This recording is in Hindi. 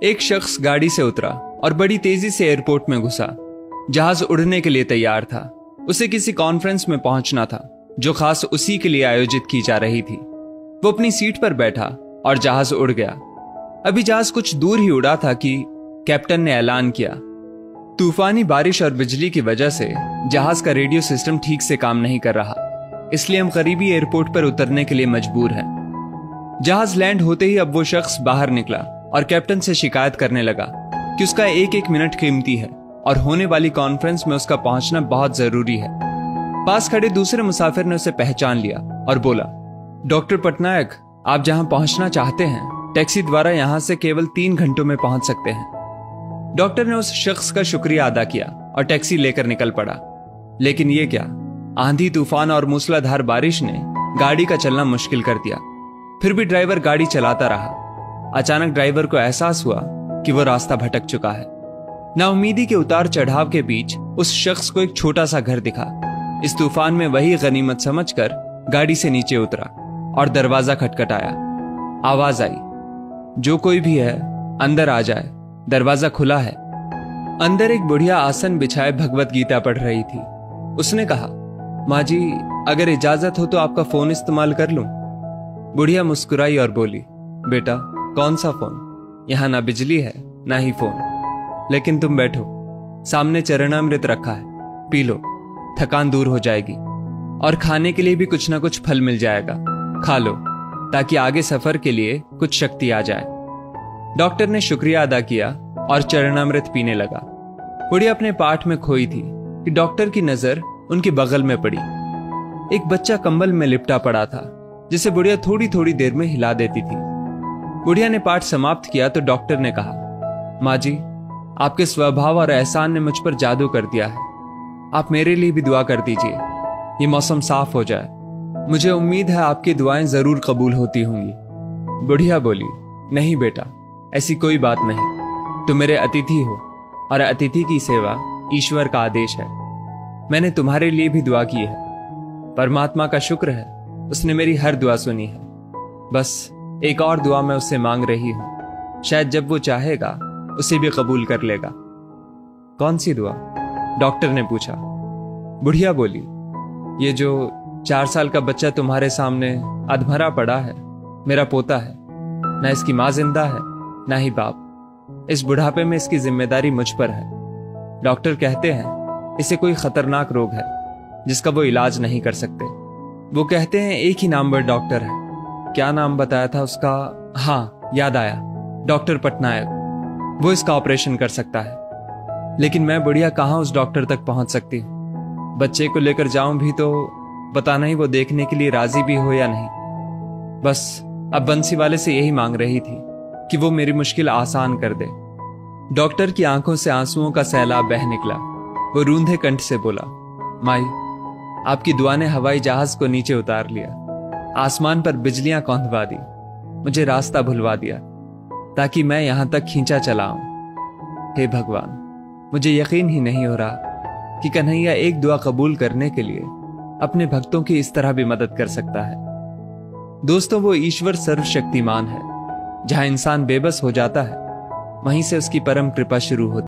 एक शख्स गाड़ी से उतरा और बड़ी तेजी से एयरपोर्ट में घुसा। जहाज उड़ने के लिए तैयार था। उसे किसी कॉन्फ्रेंस में पहुंचना था जो खास उसी के लिए आयोजित की जा रही थी। वो अपनी सीट पर बैठा और जहाज उड़ गया। अभी जहाज कुछ दूर ही उड़ा था कि कैप्टन ने ऐलान किया, तूफानी बारिश और बिजली की वजह से जहाज का रेडियो सिस्टम ठीक से काम नहीं कर रहा, इसलिए हम करीबी एयरपोर्ट पर उतरने के लिए मजबूर हैं। जहाज लैंड होते ही अब वो शख्स बाहर निकला और कैप्टन से शिकायत करने लगा कि उसका एक एक मिनट कीमती है और होने वाली कॉन्फ्रेंस में उसका पहुंचना बहुत जरूरी है। पास खड़े दूसरे मुसाफिर ने उसे पहचान लिया और बोला, डॉक्टर पटनायक, आप जहां पहुंचना चाहते हैं टैक्सी द्वारा यहां से केवल 3 घंटों में पहुंच सकते हैं। डॉक्टर ने उस शख्स का शुक्रिया अदा किया और टैक्सी लेकर निकल पड़ा। लेकिन ये क्या, आंधी तूफान और मूसलाधार बारिश ने गाड़ी का चलना मुश्किल कर दिया। फिर भी ड्राइवर गाड़ी चलाता रहा। अचानक ड्राइवर को एहसास हुआ कि वो रास्ता भटक चुका है। नाउमीदी के उतार चढ़ाव के बीच उस शख्स को एक छोटा सा घर दिखा। इस तूफान में वही गनीमत समझकर गाड़ी से नीचे उतरा और दरवाजा खटखटाया। आवाज आई, जो कोई भी है अंदर आ जाए, दरवाजा खुला है। अंदर एक बुढ़िया आसन बिछाए भगवत गीता पढ़ रही थी। उसने कहा, माँ जी, अगर इजाजत हो तो आपका फोन इस्तेमाल कर लूं। बुढ़िया मुस्कुराई और बोली, बेटा, कौन सा फोन? यहां ना बिजली है ना ही फोन। लेकिन तुम बैठो, सामने चरणामृत रखा है, पी लो, थकान दूर हो जाएगी और खाने के लिए भी कुछ ना कुछ फल मिल जाएगा, खा लो ताकि आगे सफर के लिए कुछ शक्ति आ जाए। डॉक्टर ने शुक्रिया अदा किया और चरणामृत पीने लगा। बुढ़िया अपने पाठ में खोई थी कि डॉक्टर की नजर उनके बगल में पड़ी। एक बच्चा कंबल में लिपटा पड़ा था जिसे बुढ़िया थोड़ी थोड़ी देर में हिला देती थी। बुढ़िया ने पाठ समाप्त किया तो डॉक्टर ने कहा, माँ जी, आपके स्वभाव और एहसान ने मुझ पर जादू कर दिया है। आप मेरे लिए भी दुआ कर दीजिए, ये मौसम साफ हो जाए। मुझे उम्मीद है आपकी दुआएं जरूर कबूल होती होंगी। बुढ़िया बोली, नहीं बेटा, ऐसी कोई बात नहीं। तुम मेरे अतिथि हो और अतिथि की सेवा ईश्वर का आदेश है। मैंने तुम्हारे लिए भी दुआ की है। परमात्मा का शुक्र है, उसने मेरी हर दुआ सुनी है। बस एक और दुआ मैं उससे मांग रही हूं, शायद जब वो चाहेगा उसे भी कबूल कर लेगा। कौन सी दुआ? डॉक्टर ने पूछा। बुढ़िया बोली, ये जो 4 साल का बच्चा तुम्हारे सामने अधमरा पड़ा है, मेरा पोता है। ना इसकी माँ जिंदा है ना ही बाप। इस बुढ़ापे में इसकी जिम्मेदारी मुझ पर है। डॉक्टर कहते हैं इसे कोई खतरनाक रोग है जिसका वो इलाज नहीं कर सकते। वो कहते हैं एक ही नाम पर डॉक्टर है। क्या नाम बताया था उसका? हाँ, याद आया, डॉक्टर पटनायक। वो इसका ऑपरेशन कर सकता है। लेकिन मैं बुढ़िया कहाँ उस डॉक्टर तक पहुंच सकती हूँ? बच्चे को लेकर जाऊं भी तो पता नहीं वो देखने के लिए राजी भी हो या नहीं। बस अब बंसी वाले से यही मांग रही थी कि वो मेरी मुश्किल आसान कर दे। डॉक्टर की आंखों से आंसुओं का सैलाब बह निकला। वो रूंधे कंठ से बोला, माई, आपकी दुआ ने हवाई जहाज को नीचे उतार लिया, आसमान पर बिजलियां कौंधवा दी, मुझे रास्ता भुलवा दिया ताकि मैं यहां तक खींचा चला आऊं। हे भगवान, मुझे यकीन ही नहीं हो रहा कि कन्हैया एक दुआ कबूल करने के लिए अपने भक्तों की इस तरह भी मदद कर सकता है। दोस्तों, वो ईश्वर सर्वशक्तिमान है। जहां इंसान बेबस हो जाता है वहीं से उसकी परम कृपा शुरू होती है।